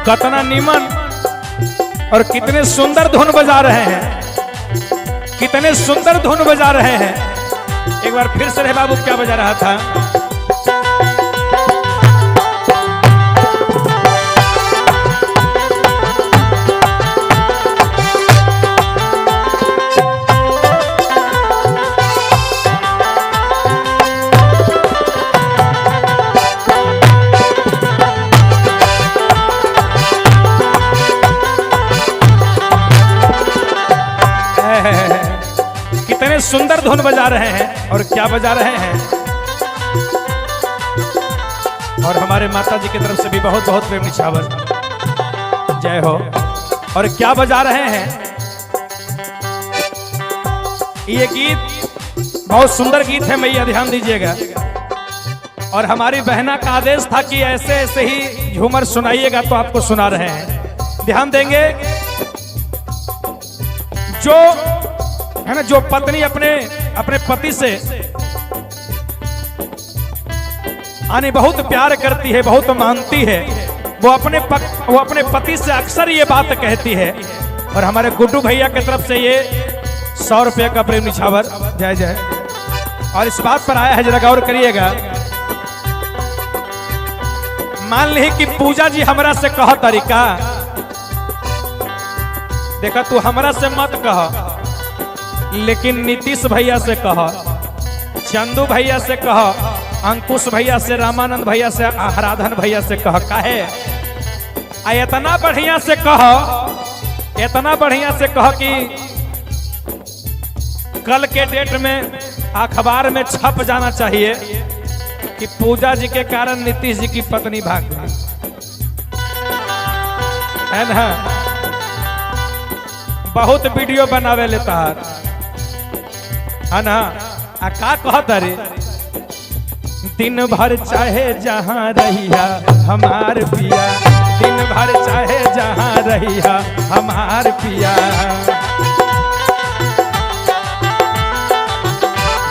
कितना नीमन और कितने सुंदर धुन बजा रहे हैं, कितने सुंदर धुन बजा रहे हैं। एक बार फिर से रे बाबू क्या बजा रहा था? कितने सुंदर धुन बजा रहे हैं और क्या बजा रहे हैं। और हमारे माता जी की तरफ से भी बहुत बहुत प्रेम निछावर, जय हो। और क्या बजा रहे हैं, ये गीत बहुत सुंदर गीत है, मैया ध्यान दीजिएगा। और हमारी बहना का आदेश था कि ऐसे ऐसे ही झूमर सुनाइएगा, तो आपको सुना रहे हैं। ध्यान देंगे, जो है ना, जो पत्नी अपने पति से यानी बहुत प्यार करती है, बहुत मानती है, वो अपने पति से अक्सर ये बात कहती है। और हमारे गुड्डू भैया की तरफ से ये 100 रुपये का प्रेम निछावर, जय जय। और इस बात पर आया है, जरा गौर करिएगा। मान ली कि पूजा जी हमरा से कह तरीका, देखा तू हमरा से मत कह, लेकिन नीतीश भैया से कह, चंदू भैया से कह, अंकुश भैया से, रामानंद भैया से, आराधन भैया से कह। काहे इतना बढ़िया से कह, इतना बढ़िया से कह कि कल के डेट में अखबार में छप जाना चाहिए कि पूजा जी के कारण नीतीश जी की पत्नी भाग गई, है ना। बहुत वीडियो बनावे लेता है ना। आ का कहता रे, दिन भर चाहे जहां रहिया हमार पिया, दिन भर चाहे जहां रहिया हमार पिया,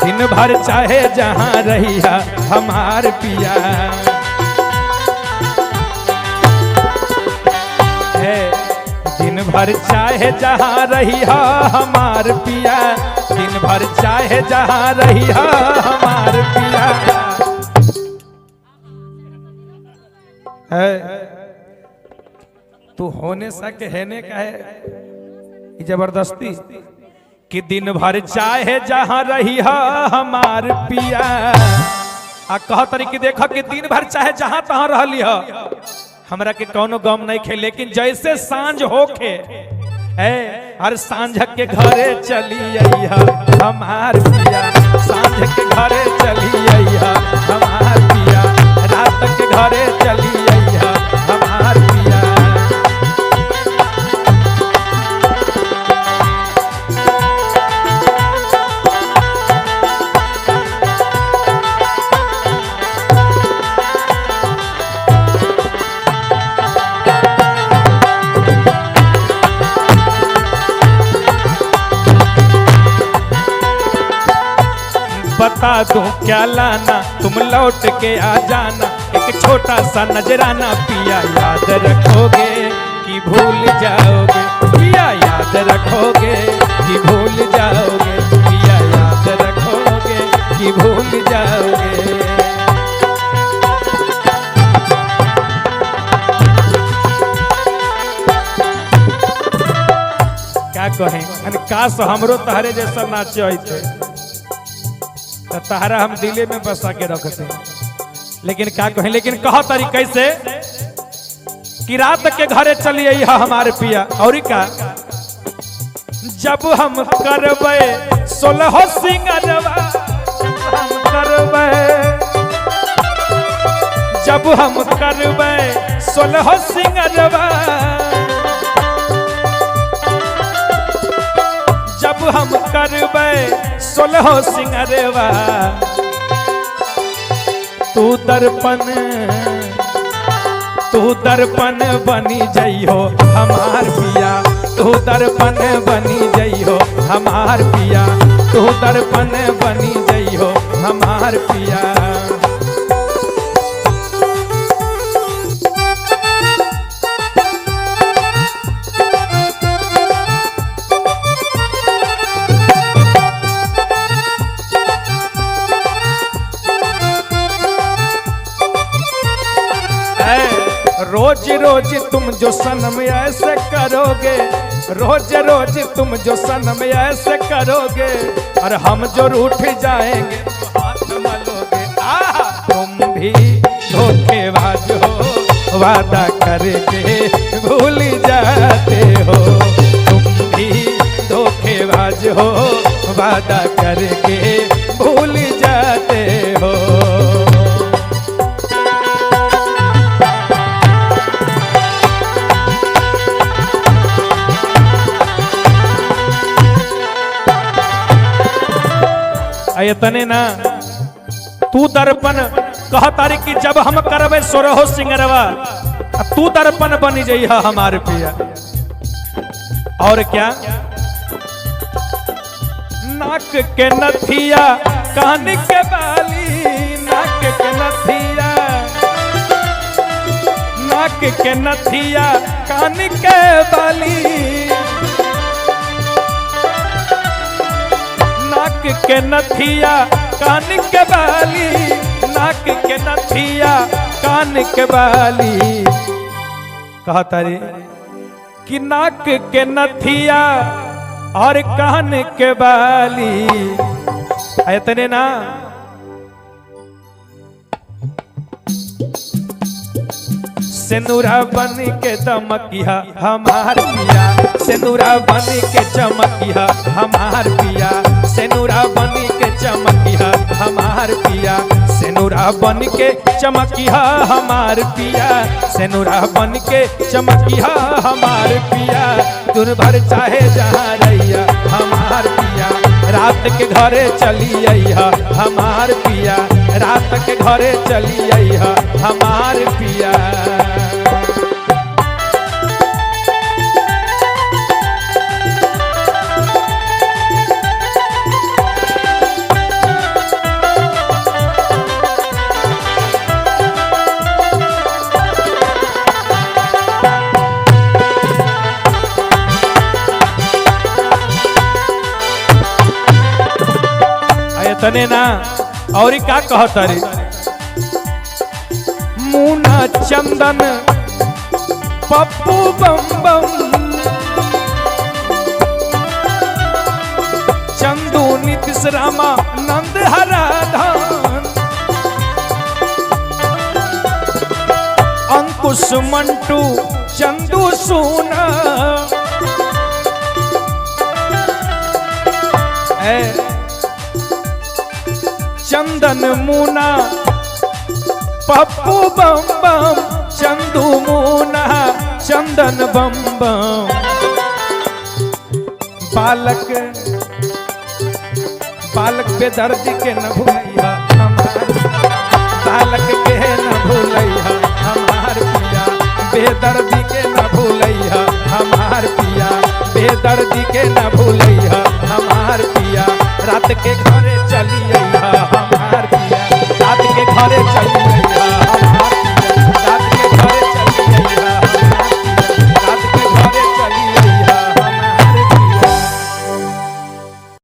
दिन भर चाहे जहां रहिया हमार पिया। दिन भर चाहे जहां रहिया हमार पिया, दिन भर चाहे जहां रहिया हमार पिया। तू होने सके हैने का है जबरदस्ती कि दिन भर चाहे जहां रहिया हमार पिया। आ कह तरी कि देखा कि दिन भर चाहे जहां तहां रहली है, हमरा के कौनो गम नहीं खे, लेकिन जैसे सांझ होखे हर सांझ के घरे चली अइहा हमार पिया, सांझ के घरे चली अइहा हमार पिया, रात के घरे चली अइहा हमार पिया। बता दूं क्या लाना, तुम लौट के आ जाना, एक छोटा सा नजराना पिया, याद रखोगे कि भूल जाओगे, पिया याद रखोगे कि भूल जाओगे, पिया याद रखोगे कि भूल जाओगे। क्या कहें, काश हमरो तहरे जैसा नाचे थे, तहरा हम दिले में बसा के रखते, लेकिन क्या कहें। लेकिन कहा तरीके से कि रात के घरे चलिए हमारे पिया। और का जब हम करबे 16 सिंगरवा, हम करबे, जब हम करबे 16 सिंगरवा, जब हम करबे 16 सिंगरवा, तू दर्पण बनी जइहो हमार पिया, तू दर्पण बनी जइहो हमार पिया, तू दर्पण बनी जइहो हमार पिया। रोज तुम जो सनम ऐसे करोगे, रोज रोज तुम जो सनम ऐसे करोगे, और हम जो रूठ जाएंगे तो हाथ मलोगे। तुम भी धोखेबाज हो, वादा करके भूल जाते हो। तुम भी धोखेबाज हो, वादा करके भूल जाते हो। तने ना तू दर्पण कह तारी कि जब हम करबे सोरहो सिंगरवा, तू दर्पण बन जइहा हमार पिया। और क्या नाक के नथिया कान के बाली, नाक के नथिया, नाक के नथिया कान के बाली, नाक के नथिया कान के बाली, नाक के नथिया कान के बाली। कहा तारी कि नाक के नथिया और कान के बाली। इतने ना सिंदूरा बन के दमकिया हमार पिया, सिंदूरा बन के चमकिया हमार पिया, सिंदूरा बन के चमकिया हमार पिया, सिंदूरा बन के चमकिया हमार पिया, सिंदूरा बन के चमकिया हमार पिया। दिन भर चाहे जहाँ रहिया हमार पिया, रात के घरे चली अइहा हमार पिया, रात के घरे चली अइहा हमार पिया। तने ना और क्या कहत रे मुना चंदन पप्पू बम बम, चंदू नीतीश रामा नंद हराधन, अंकुश मंटू चंदू सोना, चंदन मुना पप्पू बम बम, चंदू मुना चंदन बम बम। बालक बालक बेदर्दी के न भूलैया हमार, बालक के न भूलैया हमार पिया, बेदर्दी के न भूलैया हमार पिया, बेदर्दी के न भूलैया हमार पिया। रात के घरे चली अइहा हमार पिया, रात के घरे चली